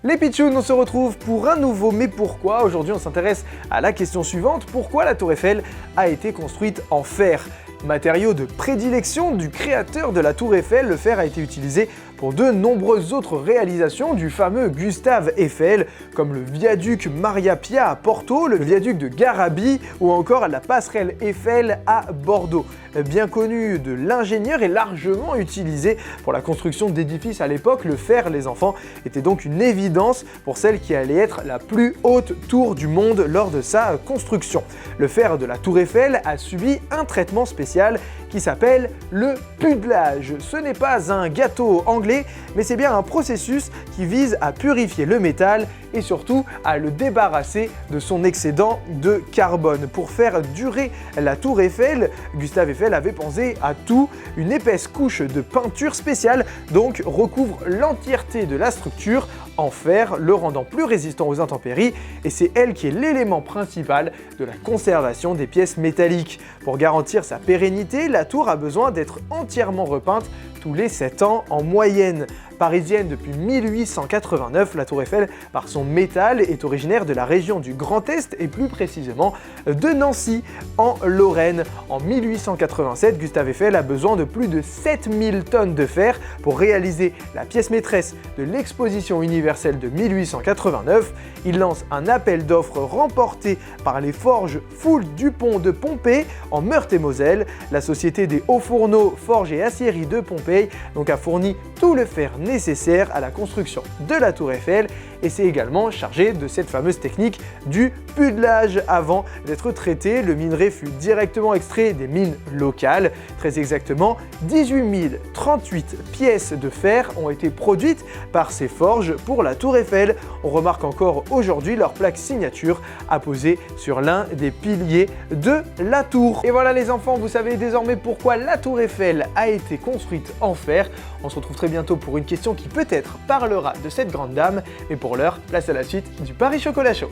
Les pitchouns, on se retrouve pour un nouveau Mais pourquoi? Aujourd'hui, on s'intéresse à la question suivante. Pourquoi la Tour Eiffel a été construite en fer? Matériau de prédilection du créateur de la Tour Eiffel, le fer a été utilisé pour de nombreuses autres réalisations du fameux Gustave Eiffel, comme le viaduc Maria Pia à Porto, le viaduc de Garabi ou encore la passerelle Eiffel à Bordeaux. Bien connu de l'ingénieur et largement utilisé pour la construction d'édifices à l'époque, le fer, les enfants, était donc une évidence pour celle qui allait être la plus haute tour du monde lors de sa construction. Le fer de la Tour Eiffel a subi un traitement spécial qui s'appelle le pudelage. Ce n'est pas un gâteau anglais, mais c'est bien un processus qui vise à purifier le métal et surtout à le débarrasser de son excédent de carbone. Pour faire durer la Tour Eiffel, Gustave Eiffel avait pensé à tout. Une épaisse couche de peinture spéciale donc recouvre l'entièreté de la structure en fer, le rendant plus résistant aux intempéries, et c'est elle qui est l'élément principal de la conservation des pièces métalliques. Pour garantir sa pérennité, la tour a besoin d'être entièrement repeinte tous les 7 ans en moyenne. Parisienne depuis 1889, la Tour Eiffel, par son métal, est originaire de la région du Grand Est et plus précisément de Nancy, en Lorraine. En 1887, Gustave Eiffel a besoin de plus de 7000 tonnes de fer pour réaliser la pièce maîtresse de l'exposition universelle de 1889. Il lance un appel d'offres remporté par les forges Foule Dupont de Pompée en Meurthe-et-Moselle. La société des hauts fourneaux, forges et aciéries de Pompée donc a fourni tout le fer nécessaire à la construction de la Tour Eiffel et s'est également chargé de cette fameuse technique du pudelage. Avant d'être traité, le minerai fut directement extrait des mines locales. Très exactement, 18 038 pièces de fer ont été produites par ces forges pour la Tour Eiffel. On remarque encore aujourd'hui leur plaque signature apposée sur l'un des piliers de la tour. Et voilà les enfants, vous savez désormais pourquoi la Tour Eiffel a été construite en fer. On se retrouve très bientôt pour une question qui peut-être parlera de cette grande dame, mais pour l'heure, place à la suite du Paris Chocolat Chaud.